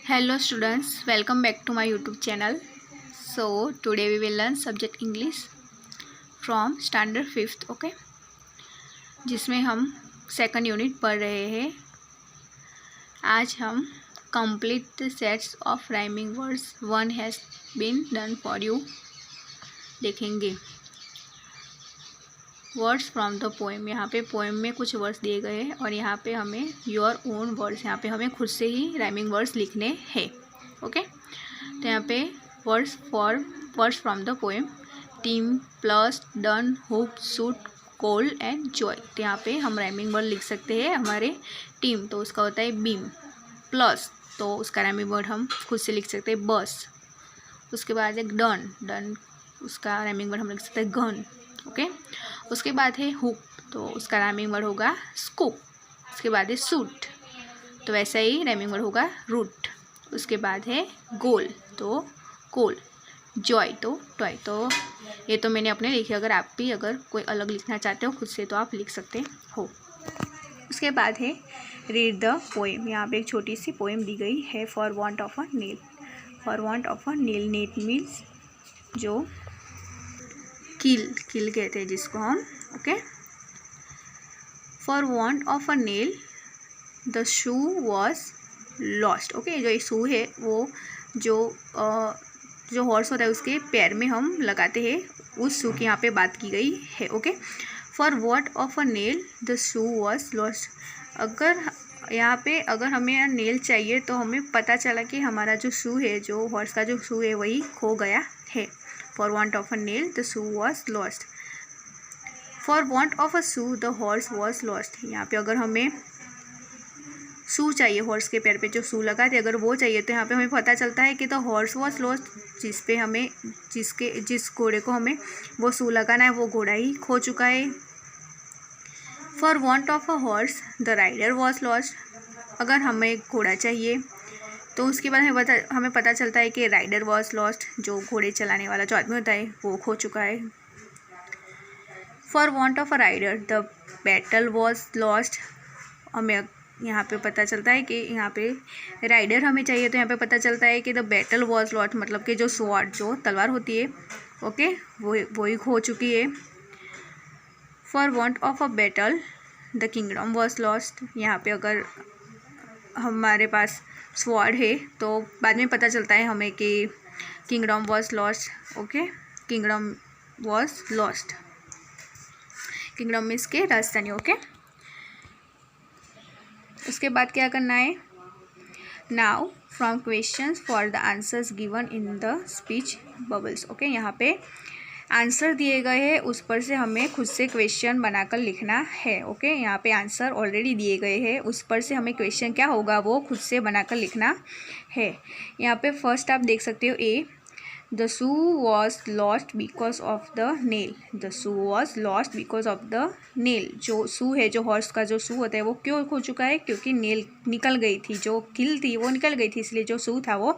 Hello students, welcome back to my YouTube channel. So today we will learn subject English from standard 5th, okay? जिसमें हम second unit पढ़ रहे हैं। आज हम complete the sets of rhyming words one has been done for you देखेंगे। Words from the poem, यहाँ पे पोएम में कुछ वर्ड्स दिए गए हैं और यहाँ पे हमें योर ओन वर्ड्स, यहाँ पे हमें खुद से ही राइमिंग वर्ड्स लिखने हैं। ओके, तो यहाँ पे words from the poem team, plus, done, hook, shoot, cold and Joy. तो यहाँ पे हम राइमिंग वर्ड लिख सकते हैं। हमारे टीम तो उसका होता है बीम, प्लस तो उसका राइमिंग वर्ड हम खुद से लिख सकते हैं बस। उसके बाद एक डन उसका राइमिंग वर्ड हम लिख सकते हैं गन। ओके, उसके बाद है हुक, तो उसका राइमिंग वर्ड होगा स्कूप। उसके बाद है सूट, तो वैसा ही राइमिंग वर्ड होगा रूट। उसके बाद है गोल, तो कोल, जॉय तो टॉय। तो ये तो मैंने अपने लिखे, अगर कोई अलग लिखना चाहते हो खुद से तो आप लिख सकते हो। उसके बाद है रीड द पोएम, यहाँ पे एक छोटी सी पोएम दी गई है। For want of a nail, for want of a nail, नीट मीन्स जो किल कहते हैं जिसको हम। Okay, for want of a nail the shoe was lost. Okay, जो ये शू है वो जो हॉर्स होता है उसके पैर में हम लगाते हैं, उस शू की यहाँ पे बात की गई है। Okay, for want of a nail the shoe was lost. अगर हमें नेल चाहिए तो हमें पता चला कि हमारा जो शू है, जो हॉर्स का जो शू है वही खो गया है। For want of a nail, the shoe was lost. For want of a shoe, the horse was lost. यहाँ पे अगर हमें शू चाहिए, हॉर्स के पैर पे जो शू लगा थे अगर वो चाहिए तो यहाँ पे हमें पता चलता है कि द हॉर्स वॉज लॉस्ट, जिस घोड़े को हमें वो शू लगाना है वो घोड़ा ही खो चुका है। For want of a horse, the rider was lost. अगर हमें घोड़ा चाहिए तो उसके बाद हमें पता चलता है कि राइडर वॉज लॉस्ट, जो घोड़े चलाने वाला जो आदमी होता है वो खो चुका है। For want of a rider the battle was lost. हमें यहाँ पे पता चलता है कि यहाँ पे राइडर हमें चाहिए, तो यहाँ पे पता चलता है कि द बैटल वॉज लॉस्ट, मतलब कि जो स्वॉर्ड, जो तलवार होती है, ओके, वो ही खो चुकी है। For want of a battle the kingdom was lost. यहाँ पे अगर हमारे पास स्वॉर्ड है तो बाद में पता चलता है हमें कि kingdom was lost. Okay, kingdom was lost, kingdom means के राजधानी। ओके, उसके बाद क्या करना है, now from questions for the answers given in the speech bubbles. Okay, यहाँ पे आंसर दिए गए हैं, उस पर से हमें खुद से क्वेश्चन बनाकर लिखना है। ओके, यहाँ पे आंसर ऑलरेडी दिए गए हैं, उस पर से हमें क्वेश्चन क्या होगा वो खुद से बनाकर लिखना है। यहाँ पे फर्स्ट आप देख सकते हो, A, the shoe was lost because of the nail. The shoe was lost because of the nail, जो शू है, जो हॉर्स का जो शू होता है वो क्यों खो चुका है, क्योंकि नेल निकल गई थी, जो किल थी वो निकल गई थी, इसलिए जो शू था वो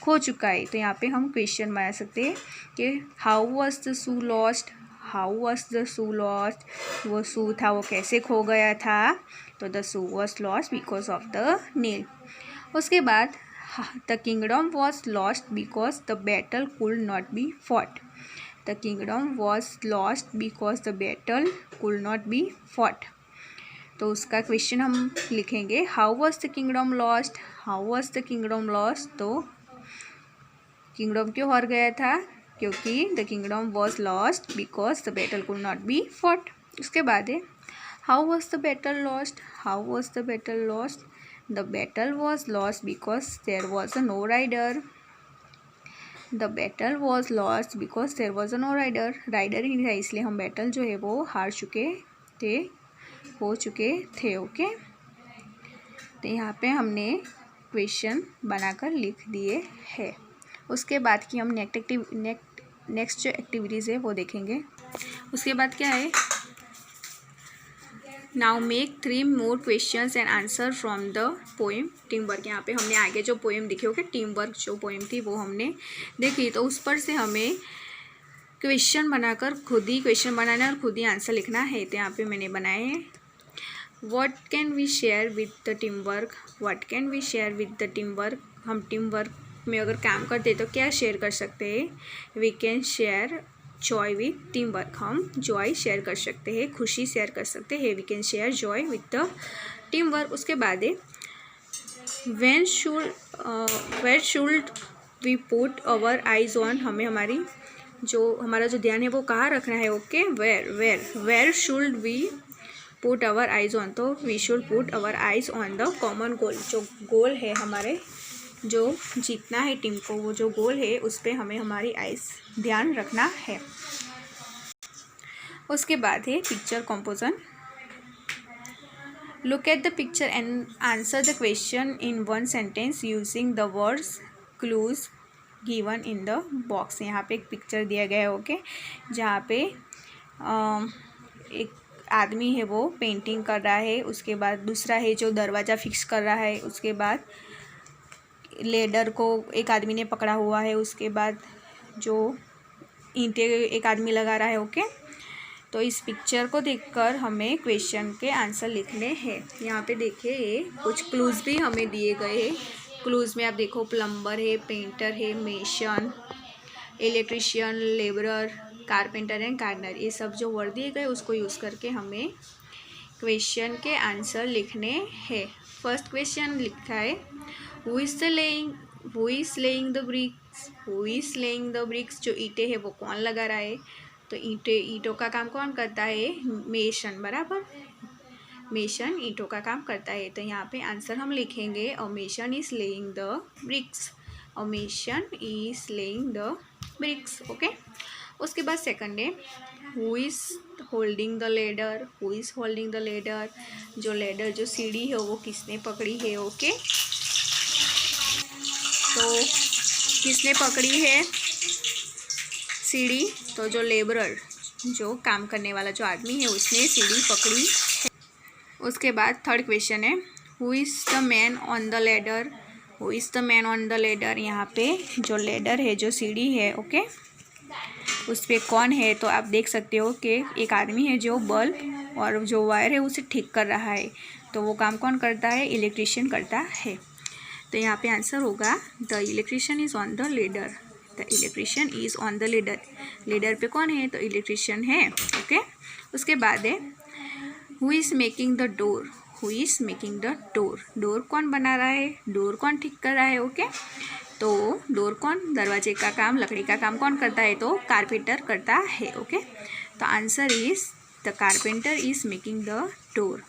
खो चुका है। तो यहाँ पे हम क्वेश्चन बना सकते हैं कि how was the shoe lost, how was the shoe lost, वो शू था वो कैसे खो गया था, तो the shoe was lost because of the nail. उसके बाद the kingdom was lost because the battle could not be fought. The kingdom was lost because the battle could not be fought. तो उसका क्वेश्चन हम लिखेंगे, how was the kingdom lost, how was the kingdom lost. तो kingdom क्यों हार गया था, क्योंकि the kingdom was lost because the battle could not be fought. उसके बाद है how was the battle lost, how was the battle lost. The battle was lost because there was no rider. The battle was lost because there was no rider. Rider ही नहीं था, इसलिए हम battle जो है वो हार चुके थे, हो चुके थे। ओके, तो यहाँ पे हमने क्वेश्चन बनाकर लिख दिए हैं। उसके बाद की हम नेक्स्ट जो एक्टिविटीज़ है वो देखेंगे। उसके बाद क्या है, now make 3 more questions and answer from the poem team work. यहाँ पे हमने आगे जो पोएम दिखे, ओके, टीम वर्क जो पोएम थी वो हमने देखी, तो उस पर से हमें क्वेश्चन बनाकर खुद ही क्वेश्चन बनाना है और खुद ही आंसर लिखना है। तो यहाँ पे मैंने बनाए हैं what can we share with the team work, what can we share with the team work, हम टीम वर्क में अगर काम करते तो क्या शेयर कर सकते हैं, we can share joy with team work, हम जॉय शेयर कर सकते हैं, खुशी शेयर कर सकते हैं, we can share joy with the team work. उसके बाद है where should we put our eyes on, हमें हमारा जो ध्यान है वो कहाँ रखना है, okay, where should we put our eyes on, तो we should put our eyes on the common goal, जो गोल है हमारे, जो जीतना है टीम को, वो जो गोल है उस पर हमें हमारी आइज ध्यान रखना है। उसके बाद है picture composition, look at the picture and answer the question in one sentence using the words clues given in the box. यहाँ पे एक पिक्चर दिया गया है, ओके, जहाँ पे एक आदमी है वो पेंटिंग कर रहा है, उसके बाद दूसरा है जो दरवाज़ा फिक्स कर रहा है, उसके बाद लेडर को एक आदमी ने पकड़ा हुआ है, उसके बाद जो ईंटें एक आदमी लगा रहा है, ओके। तो इस पिक्चर को देखकर हमें क्वेश्चन के आंसर लिखने हैं। यहाँ पे देखिए ये कुछ क्लूज भी हमें दिए गए हैं। क्लूज में आप देखो प्लम्बर है, पेंटर है, mason, electrician, labourer, carpenter and gardener, ये सब जो वर्ड दिए गए उसको यूज़ करके हमें क्वेश्चन के आंसर लिखने हैं। फर्स्ट क्वेश्चन लिखा है who is laying the bricks, जो ईंटें है वो कौन लगा रहा है, तो ईंटों का काम कौन करता है, मेसन, बराबर, मेसन ईंटों का काम करता है। तो यहाँ पे आंसर हम लिखेंगे a mason is laying the bricks, a mason is laying the bricks, okay. उसके बाद सेकंड है who is holding the ladder, जो लेडर जो सीढ़ी है वो किसने पकड़ी है, ओके। तो किसने पकड़ी है सीढ़ी, तो जो लेबरर, जो काम करने वाला जो आदमी है उसने सीढ़ी पकड़ी है। उसके बाद थर्ड क्वेश्चन है who is the man on the ladder, यहाँ पे जो लेडर है, जो सीढ़ी है, ओके, उस पर कौन है, तो आप देख सकते हो कि एक आदमी है जो बल्ब और जो वायर है उसे ठीक कर रहा है, तो वो काम कौन करता है, इलेक्ट्रिशियन करता है। तो यहाँ पे आंसर होगा the electrician is on the ladder, the electrician is on the ladder, ladder पे कौन है, तो इलेक्ट्रिशियन है, ओके। उसके बाद है who is making the door, door कौन बना रहा है, डोर कौन ठीक कर रहा है, ओके। तो डोर कौन, दरवाजे का काम, लकड़ी का काम कौन करता है, तो कारपेंटर करता है, ओके। तो answer is the carpenter is making the door,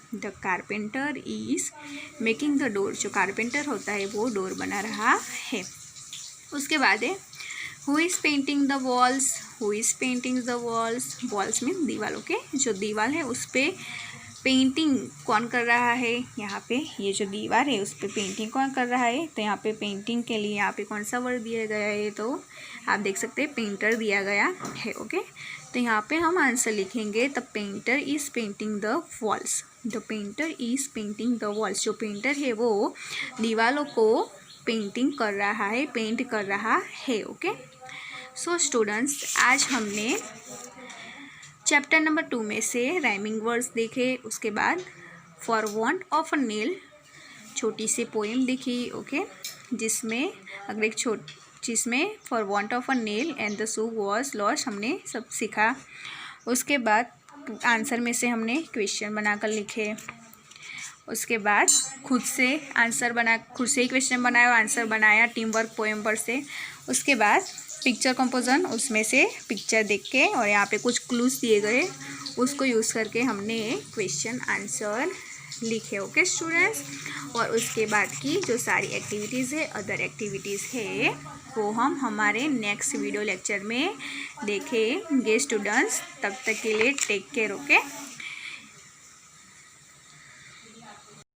जो कारपेंटर होता है वो डोर बना रहा है। उसके बाद है who is painting the walls, walls mean दीवार, ओके, जो दीवार है उस पर पेंटिंग कौन कर रहा है, यहाँ पे ये जो दीवार है उस पर पेंटिंग कौन कर रहा है, तो यहाँ पे पेंटिंग के लिए यहाँ पे कौन सा वर्ड दिया गया है, तो आप देख सकते हैं पेंटर दिया गया है, ओके। तो यहाँ पे हम आंसर लिखेंगे the painter is painting the walls, जो पेंटर है वो दीवारों को पेंट कर रहा है, ओके। सो स्टूडेंट्स, आज हमने चैप्टर नंबर 2 में से राइमिंग वर्ड्स देखे, उसके बाद for want of a nail छोटी सी पोएम देखी, ओके, जिसमें for want of a nail and the shoe was lost हमने सब सीखा। उसके बाद आंसर में से हमने क्वेश्चन बनाकर लिखे, उसके बाद खुद से ही क्वेश्चन बनाया और आंसर बनाया टीम वर्क पोएम पर से। उसके बाद पिक्चर कंपोजिशन, उसमें से पिक्चर देख के और यहाँ पे कुछ क्लूज दिए गए उसको यूज़ करके हमने क्वेश्चन आंसर लिखे, ओके स्टूडेंट्स। और उसके बाद की जो सारी एक्टिविटीज़ है, अदर एक्टिविटीज़ है, वो हम हमारे नेक्स्ट वीडियो लेक्चर में देखेंगे स्टूडेंट्स। तब तक के लिए टेक केयर, ओके।